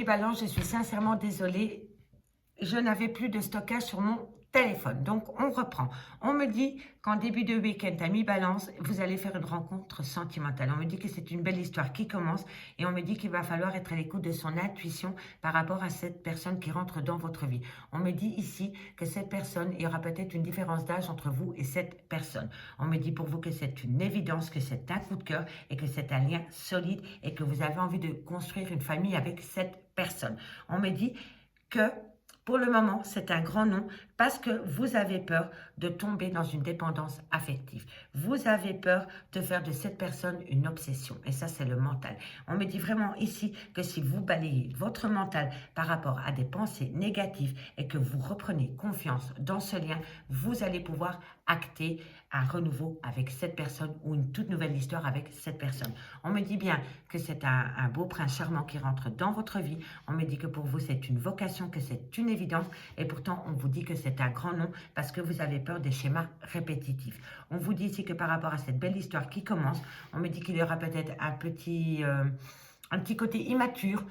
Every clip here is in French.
Balance, je suis sincèrement désolée. Je n'avais plus de stockage sur mon téléphone. Donc, on reprend. On me dit qu'en début de week-end, ami Balance, vous allez faire une rencontre sentimentale. On me dit que c'est une belle histoire qui commence et on me dit qu'il va falloir être à l'écoute de son intuition par rapport à cette personne qui rentre dans votre vie. On me dit ici que cette personne, il y aura peut-être une différence d'âge entre vous et cette personne. On me dit pour vous que c'est une évidence, que c'est un coup de cœur et que c'est un lien solide et que vous avez envie de construire une famille avec cette personne. On me dit que pour le moment, c'est un grand non parce que vous avez peur de tomber dans une dépendance affective. Vous avez peur de faire de cette personne une obsession. Et ça, c'est le mental. On me dit vraiment ici que si vous balayez votre mental par rapport à des pensées négatives et que vous reprenez confiance dans ce lien, vous allez pouvoir acter un renouveau avec cette personne ou une toute nouvelle histoire avec cette personne. On me dit bien que c'est un beau prince charmant qui rentre dans votre vie. On me dit que pour vous, c'est une vocation, que c'est une évidence. Et pourtant, on vous dit que c'est un grand non parce que vous avez peur des schémas répétitifs. On vous dit ici que par rapport à cette belle histoire qui commence, on me dit qu'il y aura peut-être un petit côté immature,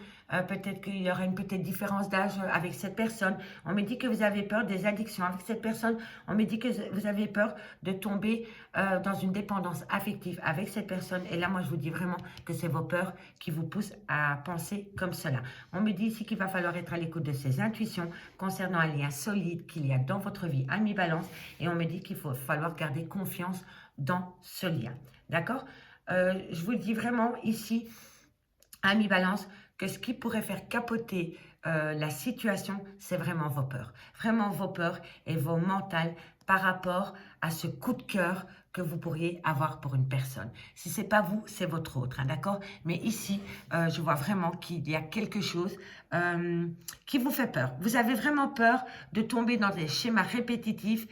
peut-être qu'il y aura une petite différence d'âge avec cette personne. On me dit que vous avez peur des addictions avec cette personne. On me dit que vous avez peur de tomber dans une dépendance affective avec cette personne. Et là, moi, je vous dis vraiment que c'est vos peurs qui vous poussent à penser comme cela. On me dit ici qu'il va falloir être à l'écoute de ses intuitions concernant un lien solide qu'il y a dans votre vie, ami Balance. Et on me dit qu'il va falloir garder confiance dans ce lien. D'accord? Je vous le dis vraiment ici, ami Balance, que ce qui pourrait faire capoter la situation, c'est vraiment vos peurs. Vraiment vos peurs et vos mentales par rapport à ce coup de cœur que vous pourriez avoir pour une personne. Si ce n'est pas vous, c'est votre autre, hein, d'accord? Mais ici, je vois vraiment qu'il y a quelque chose qui vous fait peur. Vous avez vraiment peur de tomber dans des schémas répétitifs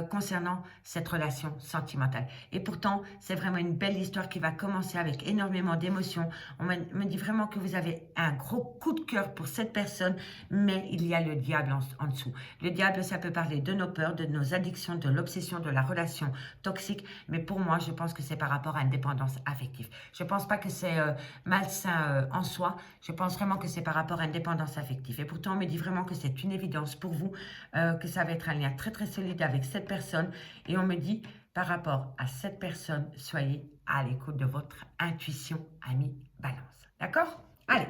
concernant cette relation sentimentale. Et pourtant, c'est vraiment une belle histoire qui va commencer avec énormément d'émotions. On me dit vraiment que vous avez un gros coup de cœur pour cette personne, mais il y a le diable en dessous. Le diable, ça peut parler de nos peurs, de nos addictions, de l'obsession, de la relation toxique, mais pour moi, je pense que c'est par rapport à une dépendance affective. Je ne pense pas que c'est malsain en soi, je pense vraiment que c'est par rapport à une dépendance affective. Et pourtant, on me dit vraiment que c'est une évidence pour vous, que ça va être un lien très très solide avec cette personne. Et on me dit, par rapport à cette personne, soyez à l'écoute de votre intuition, ami Balance. D'accord? Allez,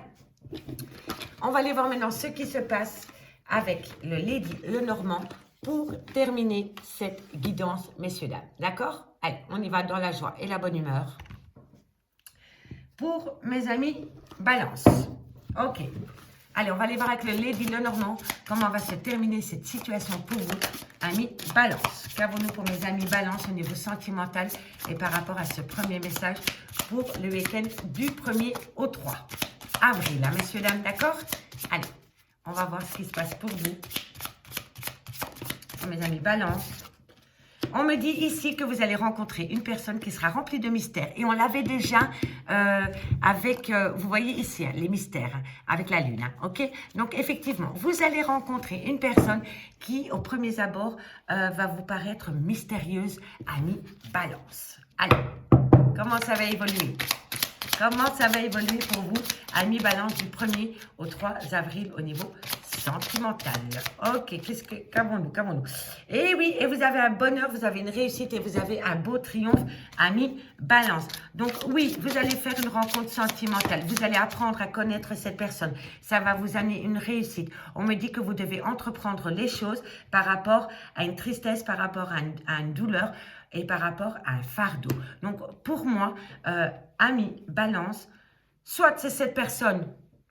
on va aller voir maintenant ce qui se passe avec le Lady Lenormand pour terminer cette guidance, messieurs, dames. D'accord? Allez, on y va dans la joie et la bonne humeur. Pour mes amis Balance. Ok. Allez, on va aller voir avec le Lady Lenormand comment va se terminer cette situation pour vous, amis Balance. Qu'avons-nous pour mes amis Balance au niveau sentimental et par rapport à ce premier message pour le week-end du 1er au 3 avril, hein, messieurs, dames, d'accord? Allez, on va voir ce qui se passe pour vous, pour mes amis Balance. On me dit ici que vous allez rencontrer une personne qui sera remplie de mystères. Et on l'avait déjà avec, vous voyez ici, hein, les mystères, hein, avec la lune, hein, ok? Donc, effectivement, vous allez rencontrer une personne qui, au premier abord, va vous paraître mystérieuse, ami Balance. Allez, comment ça va évoluer? Comment ça va évoluer pour vous, ami Balance, du 1er au 3 avril au niveau sentimental? Ok, qu'avons-nous? Et oui, et vous avez un bonheur, vous avez une réussite et vous avez un beau triomphe, ami Balance. Donc oui, vous allez faire une rencontre sentimentale. Vous allez apprendre à connaître cette personne. Ça va vous amener une réussite. On me dit que vous devez entreprendre les choses par rapport à une tristesse, par rapport à une douleur et par rapport à un fardeau. Donc pour moi, ami Balance, soit c'est cette personne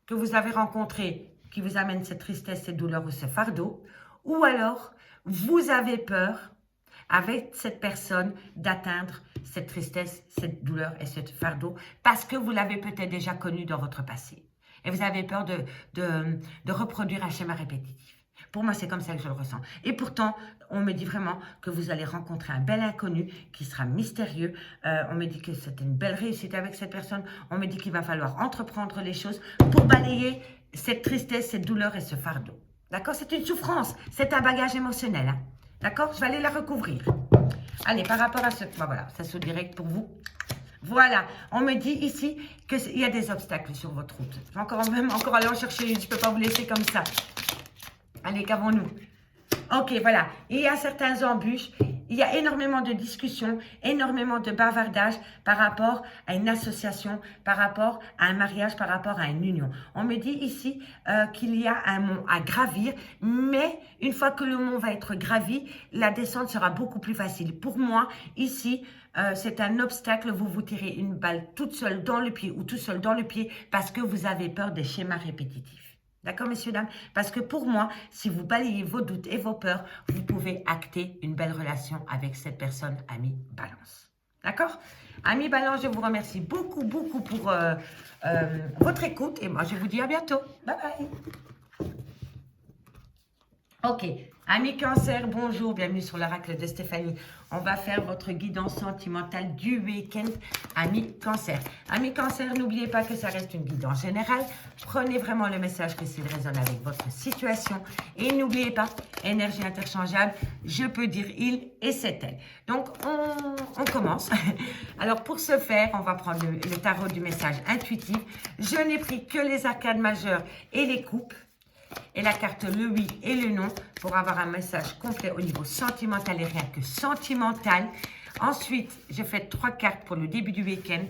que vous avez rencontrée qui vous amène cette tristesse, cette douleur ou ce fardeau, ou alors vous avez peur avec cette personne d'atteindre cette tristesse, cette douleur et ce fardeau parce que vous l'avez peut-être déjà connu dans votre passé. Et vous avez peur de reproduire un schéma répétitif. Pour moi, c'est comme ça que je le ressens. Et pourtant, on me dit vraiment que vous allez rencontrer un bel inconnu qui sera mystérieux. On me dit que c'est une belle réussite avec cette personne. On me dit qu'il va falloir entreprendre les choses pour balayer cette tristesse, cette douleur et ce fardeau. D'accord? C'est une souffrance. C'est un bagage émotionnel. Hein? D'accord? Je vais aller la recouvrir. Allez, par rapport à ce... Voilà, ça saute direct pour vous. Voilà, on me dit ici qu'il y a des obstacles sur votre route. Je vais même encore aller en chercher une, je ne peux pas vous laisser comme ça. Allez, qu'avons-nous? Ok, voilà. Il y a certains embûches, il y a énormément de discussions, énormément de bavardages par rapport à une association, par rapport à un mariage, par rapport à une union. On me dit ici qu'il y a un mont à gravir, mais une fois que le mont va être gravi, la descente sera beaucoup plus facile. Pour moi, ici, c'est un obstacle, vous vous tirez une balle toute seule dans le pied ou tout seul dans le pied parce que vous avez peur des schémas répétitifs. D'accord, messieurs, dames? Parce que pour moi, si vous balayez vos doutes et vos peurs, vous pouvez acter une belle relation avec cette personne, ami Balance. D'accord? Ami Balance, je vous remercie beaucoup, beaucoup pour votre écoute. Et moi, je vous dis à bientôt. Bye bye. Ok, amis Cancer, bonjour, bienvenue sur l'oracle de Stéphanie. On va faire votre guidance sentimentale du week-end, amis Cancer. Amis Cancer, n'oubliez pas que ça reste une guidance générale. Prenez vraiment le message que s'il résonne avec votre situation. Et n'oubliez pas, énergie interchangeable, je peux dire il et c'est elle. Donc, on commence. Alors, pour ce faire, on va prendre le tarot du message intuitif. Je n'ai pris que les arcades majeures et les coupes. Et la carte le oui et le non pour avoir un message complet au niveau sentimental et rien que sentimental. Ensuite, je fais 3 cartes pour le début du week-end,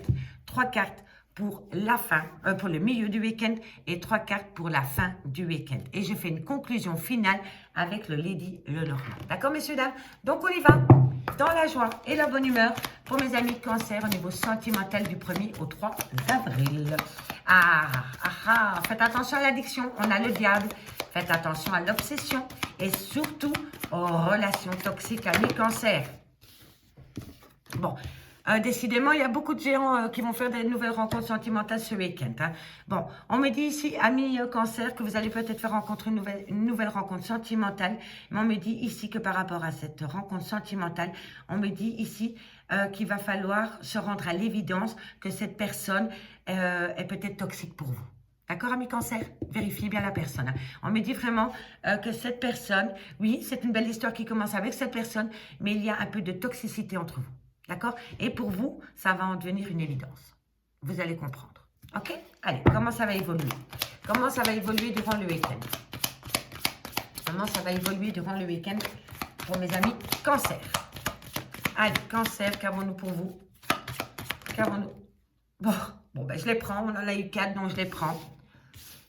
3 cartes pour la fin, pour le milieu du week-end et 3 cartes pour la fin du week-end. Et je fais une conclusion finale avec le Lady Lenormand. D'accord, messieurs, dames? Donc, on y va dans la joie et la bonne humeur pour mes amis Cancer au niveau sentimental du 1er au 3 avril. Faites attention à l'addiction, on a le diable. Faites attention à l'obsession et surtout aux relations toxiques, amis Cancer. Bon, décidément, il y a beaucoup de géants qui vont faire des nouvelles rencontres sentimentales ce week-end. Hein. Bon, on me dit ici, amis Cancer, que vous allez peut-être faire rencontrer une nouvelle rencontre sentimentale. Mais on me dit ici que par rapport à cette rencontre sentimentale, on me dit ici qu'il va falloir se rendre à l'évidence que cette personne est peut-être toxique pour vous. D'accord, amis Cancer? Vérifiez bien la personne. Hein. On me dit vraiment que cette personne, oui, c'est une belle histoire qui commence avec cette personne, mais il y a un peu de toxicité entre vous. D'accord? Et pour vous, ça va en devenir une évidence. Vous allez comprendre. Ok? Allez, comment ça va évoluer? Comment ça va évoluer durant le week-end? Comment ça va évoluer durant le week-end pour mes amis Cancer? Allez, Cancer, qu'avons-nous pour vous? Qu'avons-nous? Bon, ben, je les prends. On en a eu 4, donc je les prends.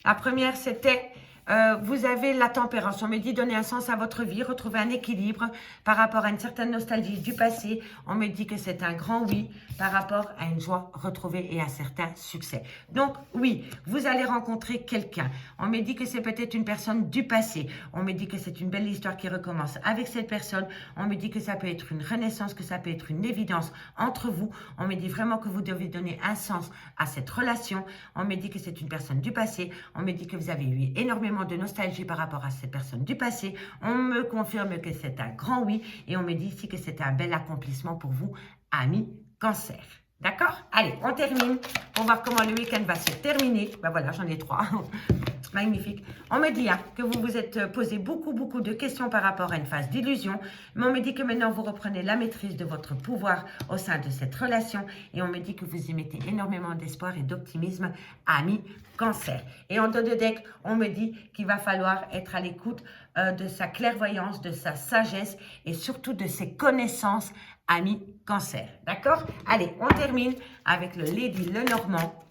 La première, c'était... vous avez la tempérance. On me dit donner un sens à votre vie, retrouver un équilibre par rapport à une certaine nostalgie du passé. On me dit que c'est un grand oui par rapport à une joie retrouvée et un certain succès. Donc oui, vous allez rencontrer quelqu'un. On me dit que c'est peut-être une personne du passé. On me dit que c'est une belle histoire qui recommence avec cette personne. On me dit que ça peut être une renaissance, que ça peut être une évidence entre vous. On me dit vraiment que vous devez donner un sens à cette relation. On me dit que c'est une personne du passé. On me dit que vous avez eu énormément de nostalgie par rapport à cette personne du passé. On me confirme que c'est un grand oui et on me dit ici que c'est un bel accomplissement pour vous, amis Cancer. D'accord? Allez, on termine pour voir comment le week-end va se terminer. Ben voilà, j'en ai 3. Magnifique. On me dit hein, que vous vous êtes posé beaucoup de questions par rapport à une phase d'illusion, mais on me dit que maintenant vous reprenez la maîtrise de votre pouvoir au sein de cette relation et on me dit que vous y mettez énormément d'espoir et d'optimisme, amis Cancer. Et en dos de deck, on me dit qu'il va falloir être à l'écoute de sa clairvoyance, de sa sagesse et surtout de ses connaissances, amis Cancer. D'accord? Allez, on termine avec le Lady Lenormand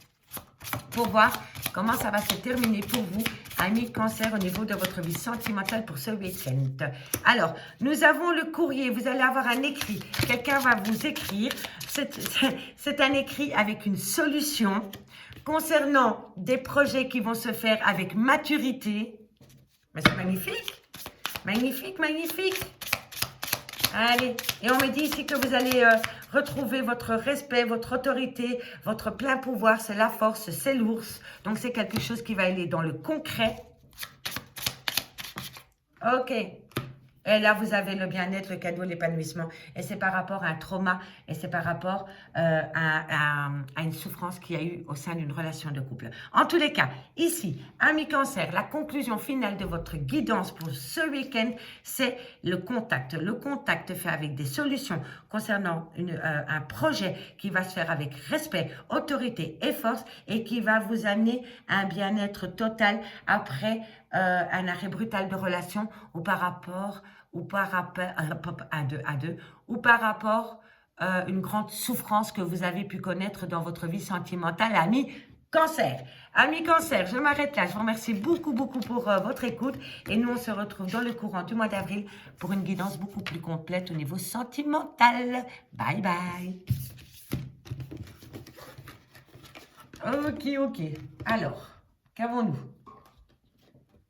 pour voir comment ça va se terminer pour vous, amis Cancer, au niveau de votre vie sentimentale pour ce week-end. Alors, nous avons le courrier. Vous allez avoir un écrit. Quelqu'un va vous écrire. C'est un écrit avec une solution concernant des projets qui vont se faire avec maturité. Mais c'est magnifique. Magnifique, magnifique. Allez, et on me dit ici que vous allez retrouver votre respect, votre autorité, votre plein pouvoir, c'est la force, c'est l'ours. Donc, c'est quelque chose qui va aller dans le concret. Ok. Et là, vous avez le bien-être, le cadeau, l'épanouissement. Et c'est par rapport à un trauma et c'est par rapport à une souffrance qu'il y a eu au sein d'une relation de couple. En tous les cas, ici, amis cancer, la conclusion finale de votre guidance pour ce week-end, c'est le contact. Le contact fait avec des solutions concernant un projet qui va se faire avec respect, autorité et force et qui va vous amener à un bien-être total après un arrêt brutal de relation ou par rapport ou par rapport une grande souffrance que vous avez pu connaître dans votre vie sentimentale, amis cancer. Amis cancer, je m'arrête là. Je vous remercie beaucoup pour votre écoute et nous on se retrouve dans le courant du mois d'avril pour une guidance beaucoup plus complète au niveau sentimental. Bye bye. Ok. Alors, qu'avons-nous?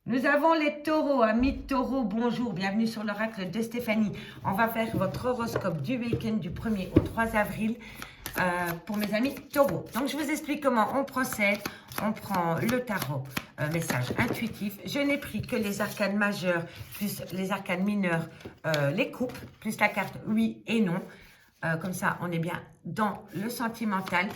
Nous avons les taureaux, amis taureaux, bonjour, bienvenue sur l'oracle de Stéphanie. On va faire votre horoscope du week-end du 1er au 3 avril pour mes amis taureaux. Donc, je vous explique comment on procède. On prend le tarot, message intuitif. Je n'ai pris que les arcanes majeures plus les arcanes mineurs, les coupes, plus la carte oui et non. Comme ça, on est bien dans le sentimental.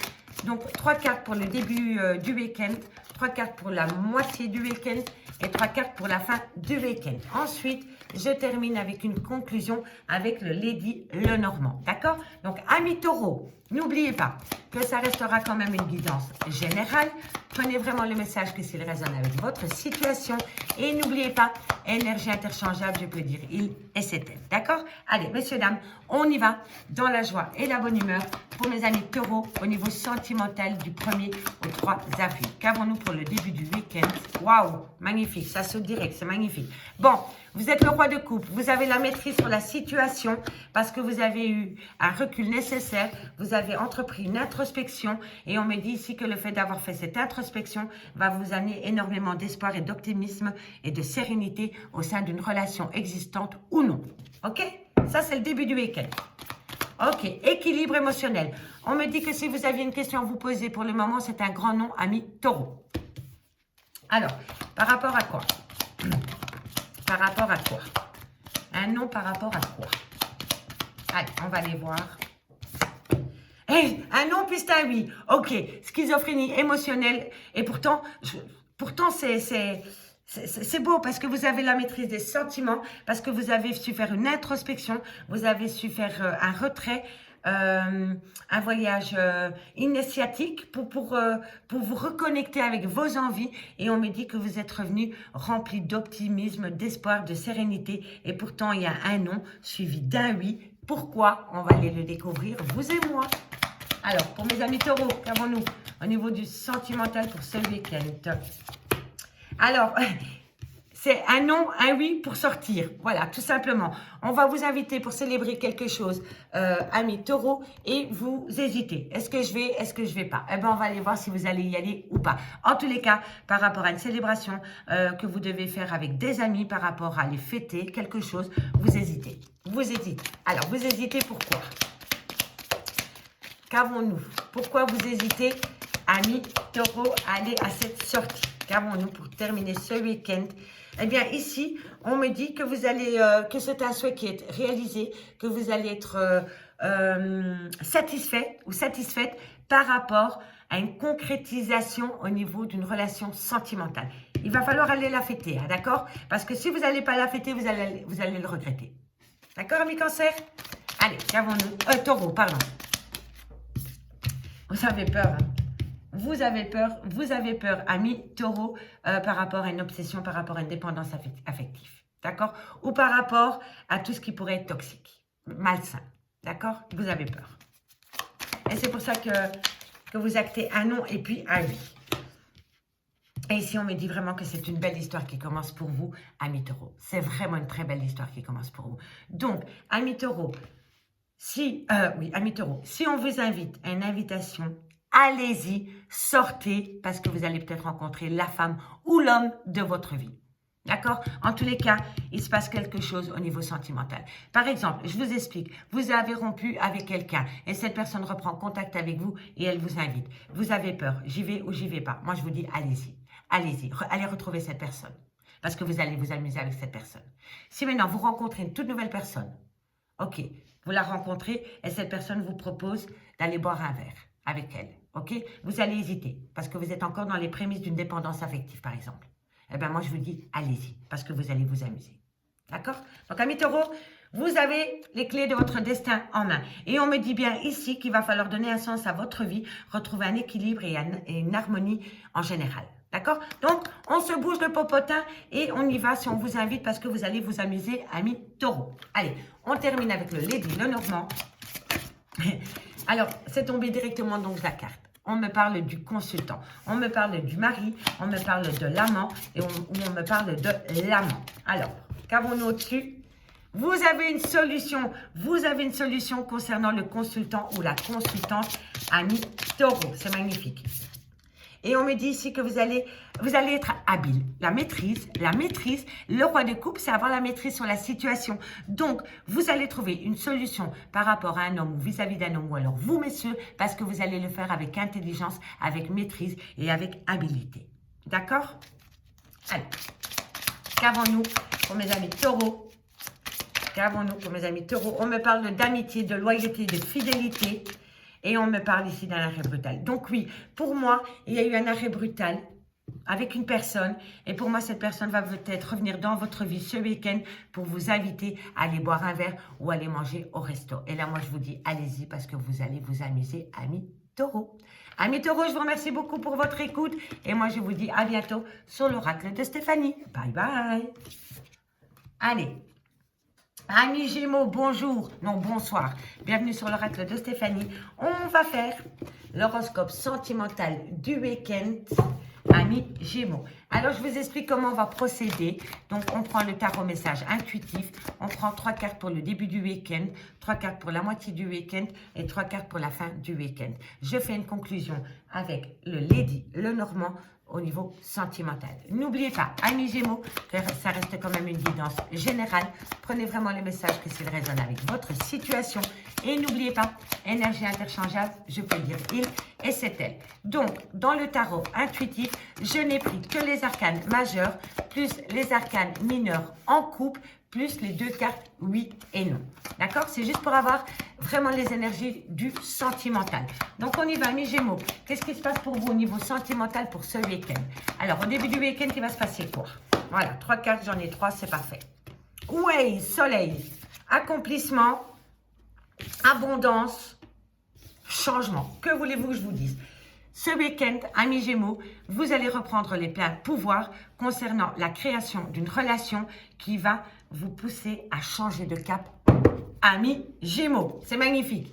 Donc, 3 cartes pour le début du week-end, 3 cartes pour la moitié du week-end et 3 cartes pour la fin du week-end. Ensuite, je termine avec une conclusion avec le Lady Lenormand. D'accord? Donc, amis taureaux, n'oubliez pas que ça restera quand même une guidance générale. Prenez vraiment le message que s'il résonne avec votre situation. Et n'oubliez pas, énergie interchangeable, je peux dire il et c'est elle. D'accord? Allez, messieurs, dames, on y va dans la joie et la bonne humeur pour mes amis taureaux au niveau sentimental du 1er au 3 avril. Qu'avons-nous pour le début du week-end? Waouh, magnifique, ça saute direct, c'est magnifique. Bon, vous êtes le roi de coupe, vous avez la maîtrise sur la situation parce que vous avez eu un recul nécessaire, vous avez entrepris une introspection et on me dit ici que le fait d'avoir fait cette introspection va vous amener énormément d'espoir et d'optimisme et de sérénité au sein d'une relation existante ou non. Ok? Ça, c'est le début du week-end. Ok, équilibre émotionnel. On me dit que si vous aviez une question à vous poser pour le moment, c'est un grand nom, ami taureau. Alors, par rapport à quoi? Par rapport à quoi? Un nom par rapport à quoi? Allez, on va aller voir. Hey, un non plus un oui. Ok, schizophrénie émotionnelle. Et pourtant c'est beau parce que vous avez la maîtrise des sentiments, parce que vous avez su faire une introspection, vous avez su faire un retrait, un voyage initiatique pour vous reconnecter avec vos envies. Et on me dit que vous êtes revenu rempli d'optimisme, d'espoir, de sérénité. Et pourtant, il y a un non suivi d'un oui. Pourquoi? On va aller le découvrir, vous et moi. Alors, pour mes amis taureaux, qu'avons-nous au niveau du sentimental pour ce week-end? Alors, c'est un non, un oui pour sortir. Voilà, tout simplement. On va vous inviter pour célébrer quelque chose, amis taureaux, et vous hésitez. Est-ce que je vais, est-ce que je vais pas? Eh bien, on va aller voir si vous allez y aller ou pas. En tous les cas, par rapport à une célébration que vous devez faire avec des amis, par rapport à les fêter, quelque chose, vous hésitez. Vous hésitez. Alors, vous hésitez pourquoi? Qu'avons-nous? Pourquoi vous hésitez, amis taureaux, à aller à cette sortie? Qu'avons-nous pour terminer ce week-end? Eh bien, ici, on me dit que vous allez, que c'est un souhait qui est réalisé, que vous allez être satisfait ou satisfaite par rapport à une concrétisation au niveau d'une relation sentimentale. Il va falloir aller la fêter, hein, d'accord? Parce que si vous n'allez pas la fêter, vous allez le regretter. D'accord, amis cancer? Allez, qu'avons-nous? Taureau, pardon. Vous avez peur, hein? Vous avez peur, amis taureau, par rapport à une obsession, par rapport à une dépendance affective, d'accord? Ou par rapport à tout ce qui pourrait être toxique, malsain, d'accord? Vous avez peur. Et c'est pour ça que vous actez un non et puis un oui. Et ici, on me dit vraiment que c'est une belle histoire qui commence pour vous, amis taureau. C'est vraiment une très belle histoire qui commence pour vous. Donc, amis taureau, amis taureau, si on vous invite à une invitation, allez-y, sortez, parce que vous allez peut-être rencontrer la femme ou l'homme de votre vie. D'accord? En tous les cas, il se passe quelque chose au niveau sentimental. Par exemple, je vous explique, vous avez rompu avec quelqu'un et cette personne reprend contact avec vous et elle vous invite. Vous avez peur, j'y vais ou j'y vais pas. Moi, je vous dis, allez-y, allez-y, allez retrouver cette personne. parce que vous allez vous amuser avec cette personne. Si maintenant vous rencontrez une toute nouvelle personne, ok, vous la rencontrez et cette personne vous propose d'aller boire un verre avec elle, ok, vous allez hésiter parce que vous êtes encore dans les prémices d'une dépendance affective par exemple. Eh bien moi je vous dis allez-y parce que vous allez vous amuser. D'accord? Donc, amis taureaux, vous avez les clés de votre destin en main. Et on me dit bien ici qu'il va falloir donner un sens à votre vie, retrouver un équilibre et une harmonie en général. D'accord? Donc, on se bouge le popotin et on y va si on vous invite parce que vous allez vous amuser, amis taureaux. Allez, on termine avec le Lady Lenormand. Alors, c'est tombé directement donc de la carte. On me parle du consultant, on me parle du mari, on me parle de l'amant et on me parle de l'amant. Alors, qu'avons-nous au-dessus? Vous avez une solution concernant le consultant ou la consultante, ami taureau. C'est magnifique. Et on me dit ici que vous allez être habile. La maîtrise, le roi de coupe, c'est avoir la maîtrise sur la situation. Donc, vous allez trouver une solution par rapport à un homme ou vis-à-vis d'un homme ou alors vous, messieurs, parce que vous allez le faire avec intelligence, avec maîtrise et avec habileté. D'accord? Allez, qu'avons-nous pour mes amis taureaux? Qu'avons-nous pour mes amis taureaux? On me parle d'amitié, de loyauté, de fidélité. Et on me parle ici d'un arrêt brutal. Donc oui, pour moi, il y a eu un arrêt brutal avec une personne. Et pour moi, cette personne va peut-être revenir dans votre vie ce week-end pour vous inviter à aller boire un verre ou aller manger au resto. Et là, moi, je vous dis, allez-y parce que vous allez vous amuser, amis taureaux. Amis taureaux, je vous remercie beaucoup pour votre écoute. Et moi, je vous dis à bientôt sur l'oracle de Stéphanie. Bye bye. Allez. Amis Gémeaux, bonjour, non bonsoir, bienvenue sur l'oracle de Stéphanie. On va faire l'horoscope sentimental du week-end, amis Gémeaux. Alors je vous explique comment on va procéder. Donc on prend le tarot message intuitif, on prend 3 cartes pour le début du week-end, 3 cartes pour la moitié du week-end et 3 cartes pour la fin du week-end. Je fais une conclusion avec le Lady Lenormand au niveau sentimental. N'oubliez pas, amis Gémeaux, que ça reste quand même une guidance générale. Prenez vraiment les messages que s'ils résonnent avec votre situation. Et n'oubliez pas, énergie interchangeable, je peux dire il et c'est elle. Donc, dans le tarot intuitif, je n'ai pris que les arcanes majeurs, plus les arcanes mineurs en couple, plus les 2 cartes oui et non. D'accord? C'est juste pour avoir vraiment les énergies du sentimental. Donc, on y va, mes Gémeaux. Qu'est-ce qui se passe pour vous au niveau sentimental pour ce week-end? Alors, au début du week-end, il va se passer quoi? Voilà, 3 cartes, j'en ai 3, c'est parfait. Ouais, soleil, accomplissement, abondance, changement. Que voulez-vous que je vous dise? Ce week-end, amis Gémeaux, vous allez reprendre les pleins pouvoirs concernant la création d'une relation qui va vous pousser à changer de cap. Amis Gémeaux, c'est magnifique.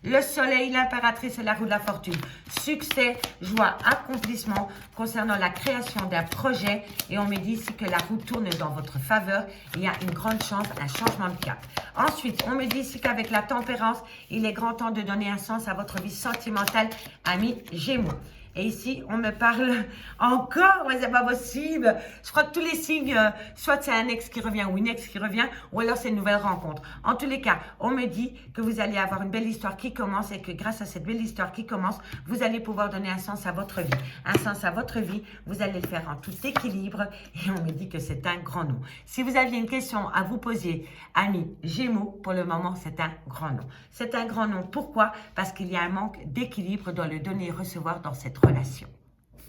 Le soleil, l'impératrice et la roue de la fortune. Succès, joie, accomplissement concernant la création d'un projet. Et on me dit ici que la roue tourne dans votre faveur. Il y a une grande chance, un changement de cap. Ensuite, on me dit ici qu'avec la tempérance, il est grand temps de donner un sens à votre vie sentimentale, amis Gémeaux. Et ici, on me parle encore, mais c'est pas possible. Je crois que tous les signes, soit c'est un ex qui revient ou une ex qui revient, ou alors c'est une nouvelle rencontre. En tous les cas, on me dit que vous allez avoir une belle histoire qui commence et que grâce à cette belle histoire qui commence, vous allez pouvoir donner un sens à votre vie. Un sens à votre vie, vous allez le faire en tout équilibre et on me dit que c'est un grand nom. Si vous aviez une question à vous poser, amis Gémeaux, pour le moment, c'est un grand nom. C'est un grand nom. Pourquoi? Parce qu'il y a un manque d'équilibre dans le donner et recevoir dans cette relation.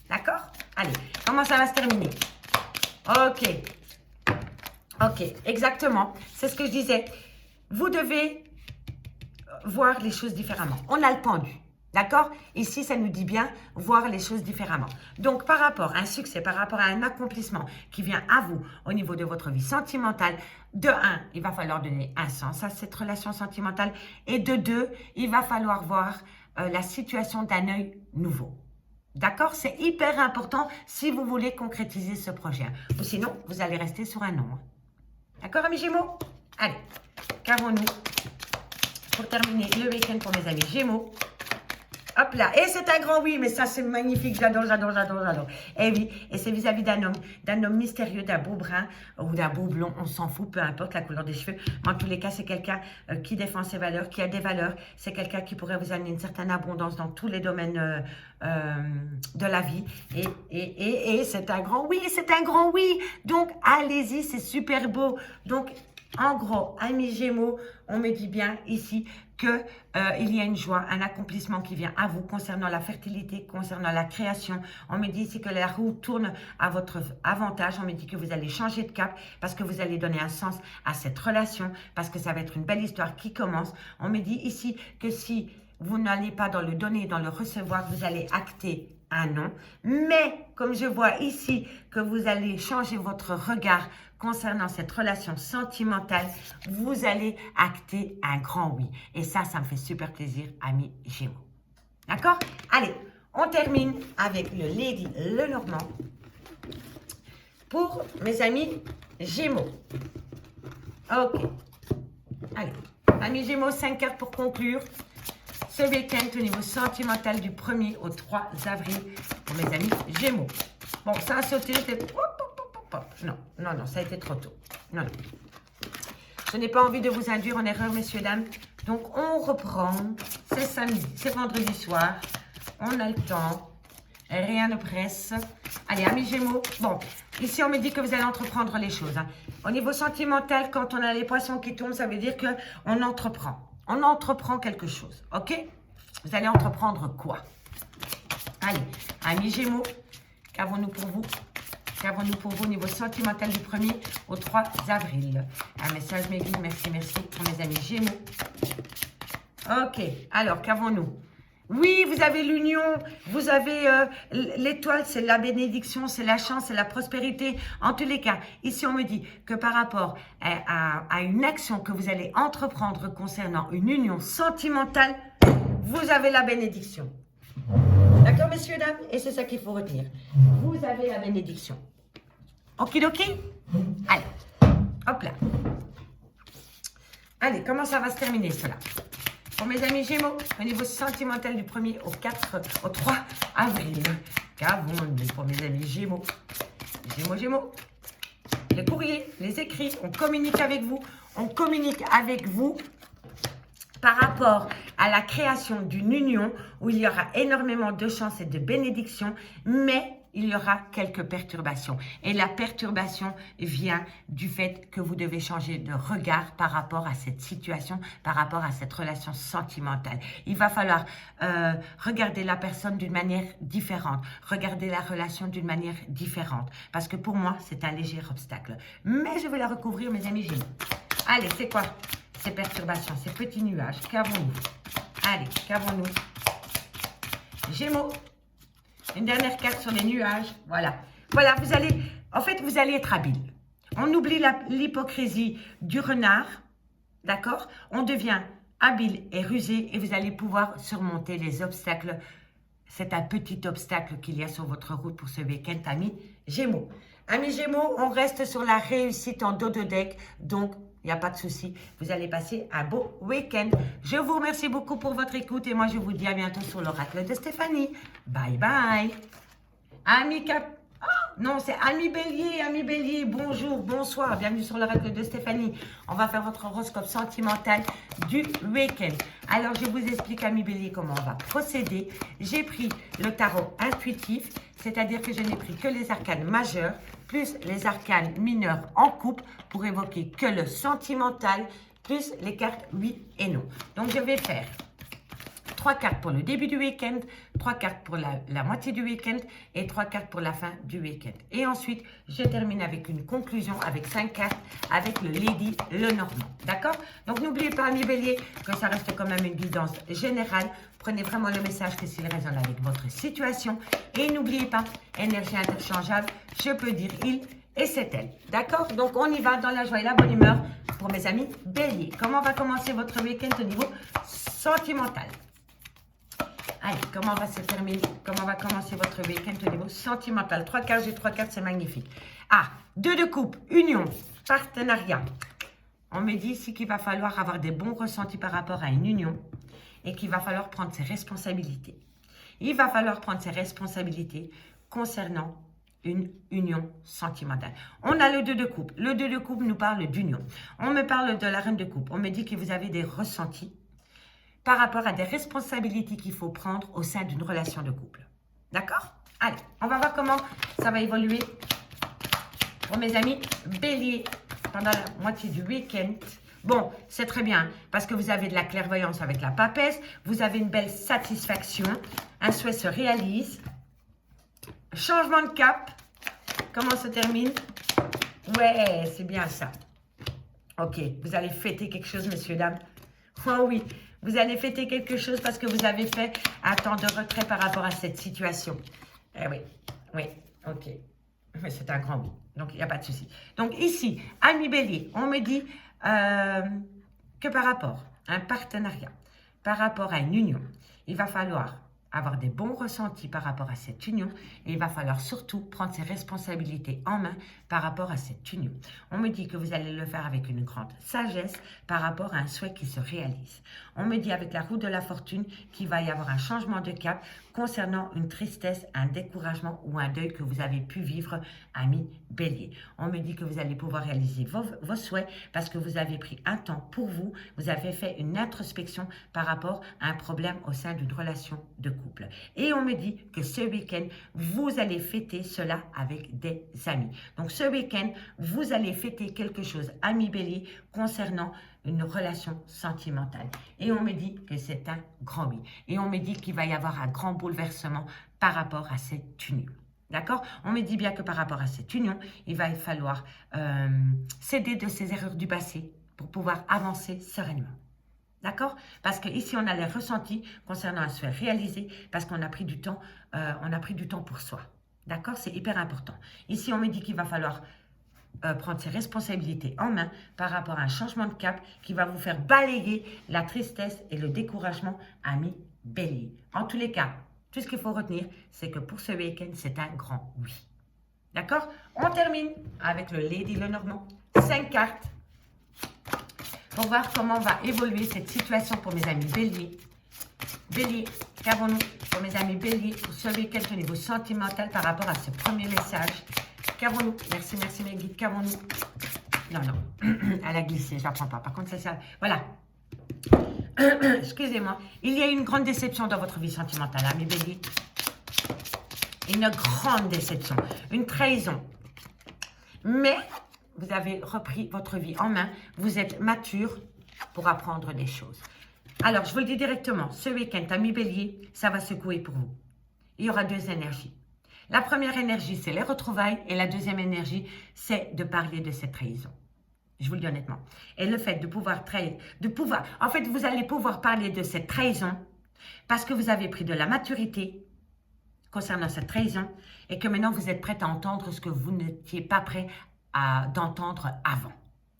D'accord? Allez, comment ça va se terminer? Ok. Ok, exactement. C'est ce que je disais. Vous devez voir les choses différemment. On a le pendu. D'accord? Ici, ça nous dit bien voir les choses différemment. Donc, par rapport à un succès, par rapport à un accomplissement qui vient à vous au niveau de votre vie sentimentale, de 1, il va falloir donner un sens à cette relation sentimentale. Et de 2, il va falloir voir la situation d'un œil nouveau. D'accord? C'est hyper important si vous voulez concrétiser ce projet. Ou sinon, vous allez rester sur un nom. D'accord, amis Gémeaux? Allez, qu'avons-nous pour terminer le week-end pour mes amis Gémeaux? Hop là, et c'est un grand oui, mais ça c'est magnifique, j'adore, j'adore, j'adore, j'adore. Et oui, et c'est vis-à-vis d'un homme mystérieux, d'un beau brun ou d'un beau blond, on s'en fout, peu importe la couleur des cheveux. En tous les cas, c'est quelqu'un qui défend ses valeurs, qui a des valeurs. C'est quelqu'un qui pourrait vous amener une certaine abondance dans tous les domaines de la vie. Et c'est un grand oui, c'est un grand oui. Donc, allez-y, c'est super beau. Donc, en gros, amis Gémeaux, on me dit bien ici que il y a une joie, un accomplissement qui vient à vous concernant la fertilité, concernant la création. On me dit ici que la roue tourne à votre avantage. On me dit que vous allez changer de cap parce que vous allez donner un sens à cette relation, parce que ça va être une belle histoire qui commence. On me dit ici que si vous n'allez pas dans le donner et dans le recevoir, vous allez acter un non. Mais comme je vois ici que vous allez changer votre regard concernant cette relation sentimentale, vous allez acter un grand oui. Et ça me fait super plaisir, amis Gémeaux. D'accord? Allez, on termine avec le Lady Lenormand pour mes amis Gémeaux. Ok. Allez, amis Gémeaux, 5 cartes pour conclure ce week-end au niveau sentimental du 1er au 3 avril pour mes amis Gémeaux. Bon, ça a sauté, non, non, non, ça a été trop tôt. Non, non. Je n'ai pas envie de vous induire en erreur, messieurs, dames. Donc, on reprend. C'est samedi, c'est vendredi soir. On a le temps. Rien ne presse. Allez, amis Gémeaux. Bon, ici, on me dit que vous allez entreprendre les choses. Hein. Au niveau sentimental, quand on a les poissons qui tombent, ça veut dire qu'on entreprend. On entreprend quelque chose, ok? Vous allez entreprendre quoi? Allez, amis Gémeaux, qu'avons-nous pour vous? Qu'avons-nous pour vous au niveau sentimental du 1er au 3 avril? Un message m'aiguille, merci, merci pour mes amis Gémeaux. Ok, alors qu'avons-nous? Oui, vous avez l'union, vous avez l'étoile, c'est la bénédiction, c'est la chance, c'est la prospérité. En tous les cas, ici on me dit que par rapport à une action que vous allez entreprendre concernant une union sentimentale, vous avez la bénédiction. D'accord, messieurs, dames? Et c'est ça qu'il faut retenir. Vous avez la bénédiction. Okidoki? Allez, hop là. Allez, comment ça va se terminer, cela? Pour mes amis Gémeaux, au niveau sentimental du 1er au 3 avril. Qu'avons-nous pour mes amis Gémeaux? Gémeaux. Les courriers, les écrits, on communique avec vous. On communique avec vous par rapport à la création d'une union où il y aura énormément de chance et de bénédictions, mais il y aura quelques perturbations. Et la perturbation vient du fait que vous devez changer de regard par rapport à cette situation, par rapport à cette relation sentimentale. Il va falloir regarder la personne d'une manière différente, regarder la relation d'une manière différente. Parce que pour moi, c'est un léger obstacle. Mais je vais la recouvrir, mes amis Gémeaux. Allez, c'est quoi ces perturbations, ces petits nuages? Qu'avons-nous? Allez, qu'avons-nous? Gémeaux. Une dernière carte sur les nuages. Voilà. Voilà, vous allez être habile. On oublie l'hypocrisie du renard. D'accord? On devient habile et rusé et vous allez pouvoir surmonter les obstacles. C'est un petit obstacle qu'il y a sur votre route pour ce week-end, amis Gémeaux. Amis Gémeaux, on reste sur la réussite en dos de deck. Donc, il n'y a pas de souci. Vous allez passer un beau week-end. Je vous remercie beaucoup pour votre écoute et moi, je vous dis à bientôt sur l'oracle de Stéphanie. Bye bye. Amis non, c'est Amis Bélier, bonjour, bonsoir, bienvenue sur l'oracle de Stéphanie. On va faire votre horoscope sentimental du week-end. Alors, je vous explique, Amis Bélier, comment on va procéder. J'ai pris le tarot intuitif, c'est-à-dire que je n'ai pris que les arcanes majeurs, plus les arcanes mineurs en couple, pour évoquer que le sentimental, plus les cartes oui et non. Donc, je vais faire 3 cartes pour le début du week-end, 3 cartes pour la moitié du week-end et 3 cartes pour la fin du week-end. Et ensuite, je termine avec une conclusion avec 5 cartes avec le Lady Lenormand. D'accord? Donc, n'oubliez pas, amis Bélier, que ça reste quand même une guidance générale. Prenez vraiment le message que s'il résonne avec votre situation. Et n'oubliez pas, énergie interchangeable, je peux dire il et c'est elle. D'accord? Donc, on y va dans la joie et la bonne humeur pour mes amis Bélier. Comment va commencer votre week-end au niveau sentimental? Allez, comment va commencer votre week-end au niveau sentimental? 3 cartes, j'ai 3 cartes, c'est magnifique. Ah, 2 de coupe, union, partenariat. On me dit ici qu'il va falloir avoir des bons ressentis par rapport à une union et qu'il va falloir prendre ses responsabilités. Il va falloir prendre ses responsabilités concernant une union sentimentale. On a le 2 de coupe. Le 2 de coupe nous parle d'union. On me parle de la reine de coupe. On me dit que vous avez des ressentis par rapport à des responsabilités qu'il faut prendre au sein d'une relation de couple. D'accord? Allez, on va voir comment ça va évoluer pour mes amis bélier pendant la moitié du week-end. Bon, c'est très bien parce que vous avez de la clairvoyance avec la papesse, vous avez une belle satisfaction, un souhait se réalise. Changement de cap, comment se termine? Ouais, c'est bien ça. Ok, vous allez fêter quelque chose, messieurs, dames. Oh oui, vous allez fêter quelque chose parce que vous avez fait un temps de retrait par rapport à cette situation. Eh oui, oui, ok. Mais c'est un grand oui, donc il n'y a pas de souci. Donc ici, ami bélier, on me dit que par rapport à un partenariat, par rapport à une union, il va falloir avoir des bons ressentis par rapport à cette union et il va falloir surtout prendre ses responsabilités en main par rapport à cette union. On me dit que vous allez le faire avec une grande sagesse par rapport à un souhait qui se réalise. On me dit avec la roue de la fortune qu'il va y avoir un changement de cap concernant une tristesse, un découragement ou un deuil que vous avez pu vivre, ami bélier. On me dit que vous allez pouvoir réaliser vos souhaits parce que vous avez pris un temps pour vous, vous avez fait une introspection par rapport à un problème au sein d'une relation de couple. Et on me dit que ce week-end, vous allez fêter cela avec des amis. Donc ce week-end, vous allez fêter quelque chose, ami bélier, concernant une relation sentimentale. Et on me dit que c'est un grand oui. Et on me dit qu'il va y avoir un grand bouleversement par rapport à cette union. D'accord? On me dit bien que par rapport à cette union, il va falloir céder de ses erreurs du passé pour pouvoir avancer sereinement. D'accord? Parce qu'ici, on a les ressentis concernant un souhait réalisé parce qu'on a pris du temps, pour soi. D'accord? C'est hyper important. Ici, on me dit qu'il va falloir prendre ses responsabilités en main par rapport à un changement de cap qui va vous faire balayer la tristesse et le découragement, ami bélier. En tous les cas, tout ce qu'il faut retenir, c'est que pour ce week-end, c'est un grand oui. D'accord? On termine avec le Lady Lenormand. 5 cartes pour voir comment va évoluer cette situation pour mes amis béliers. Bélier, qu'avons-nous pour mes amis béliers pour ce week-end au niveau sentimental par rapport à ce premier message? Qu'avons-nous? Merci, merci mes guides. Qu'avons-nous? Non, non, elle a glissé, je ne la prends pas. Par contre, ça, voilà. Excusez-moi. Il y a une grande déception dans votre vie sentimentale, hein, mes béliers. Une grande déception, une trahison. Mais vous avez repris votre vie en main. Vous êtes mature pour apprendre des choses. Alors, je vous le dis directement, ce week-end, amis bélier, ça va secouer pour vous. Il y aura 2 énergies. La première énergie, c'est les retrouvailles. Et la deuxième énergie, c'est de parler de cette trahison. Je vous le dis honnêtement. Et le fait de pouvoir trahir, en fait, vous allez pouvoir parler de cette trahison parce que vous avez pris de la maturité concernant cette trahison et que maintenant, vous êtes prête à entendre ce que vous n'étiez pas prêt d'entendre avant.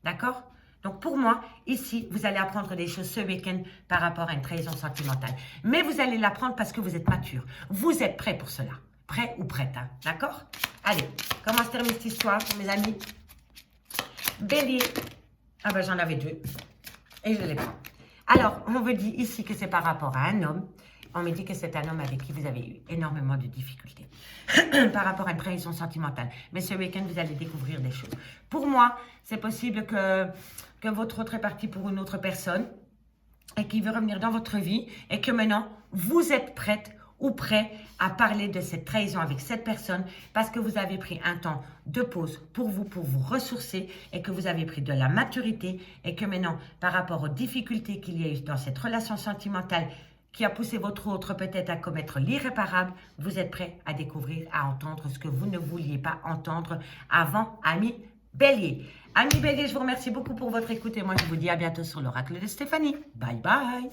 D'accord? Donc, pour moi, ici, vous allez apprendre des choses ce week-end par rapport à une trahison sentimentale. Mais vous allez l'apprendre parce que vous êtes mature. Vous êtes prêt pour cela. Prêt ou prête, hein? D'accord? Allez, comment se termine cette histoire pour mes amis? Bélier. Ah ben, j'en avais 2. Et je les prends. Alors, on me dit ici que c'est par rapport à un homme. On me dit que c'est un homme avec qui vous avez eu énormément de difficultés par rapport à une trahison sentimentale. Mais ce week-end, vous allez découvrir des choses. Pour moi, c'est possible que votre autre est parti pour une autre personne et qui veut revenir dans votre vie et que maintenant, vous êtes prête ou prêt à parler de cette trahison avec cette personne parce que vous avez pris un temps de pause pour vous ressourcer et que vous avez pris de la maturité et que maintenant, par rapport aux difficultés qu'il y a eu dans cette relation sentimentale qui a poussé votre autre peut-être à commettre l'irréparable, vous êtes prêt à découvrir, à entendre ce que vous ne vouliez pas entendre avant, ami bélier. Ami bélier, je vous remercie beaucoup pour votre écoute et moi je vous dis à bientôt sur l'oracle de Stéphanie. Bye bye.